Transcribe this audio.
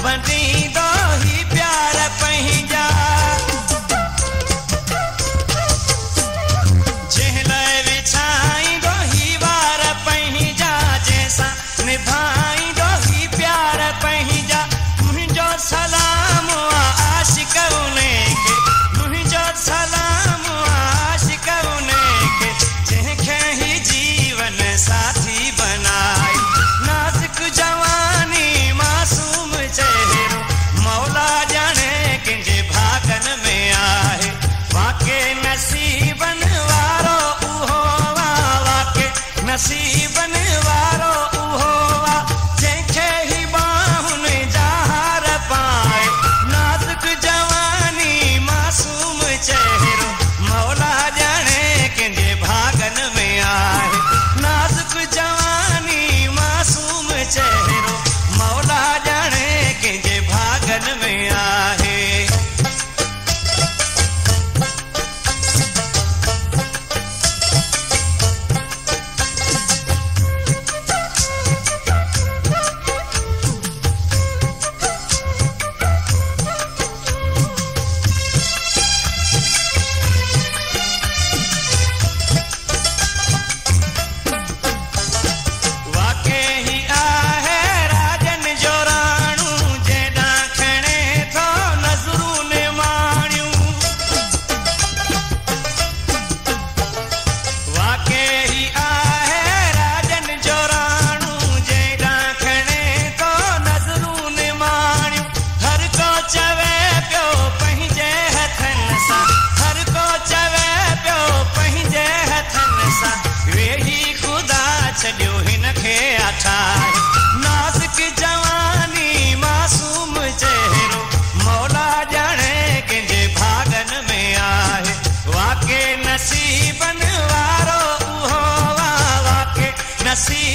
बंदीदो ही प्यार पंहिंजा जंहिं विछाईंदो ही वार पंहिंजा जंहिंसां निभाईंदो ही प्यार पंहिंजा मुंहिंजो सलाम आशिक़ उनखे मुंहिंजो सलाम आशिक़ उनखे जंहिंखे ही जीवन साथी बनाए नाज़ुक जवानी मासूम चेहरो मौला ॼाणे कंहिंजे भागन में आहे वाके नसीबन वारो उहो वाके नसीबन वारो उहो जंहिंखे ही बाहुनि जा हार पाए नाज़ुक जवानी मासूम चेहरो मौला ॼाणे कंहिंजे भागन में आहे नाज़ुक जवानी मासूम चेहरो मौला ॼाणे कंहिंजे भागन में आहे छॾियो हिनखे अठाए नाज़ुक जवानी मासूम चेहरो मौला ॼाणे कंहिंजे भागन में आहे वाके नसीबन वारो उहो वाके नसीब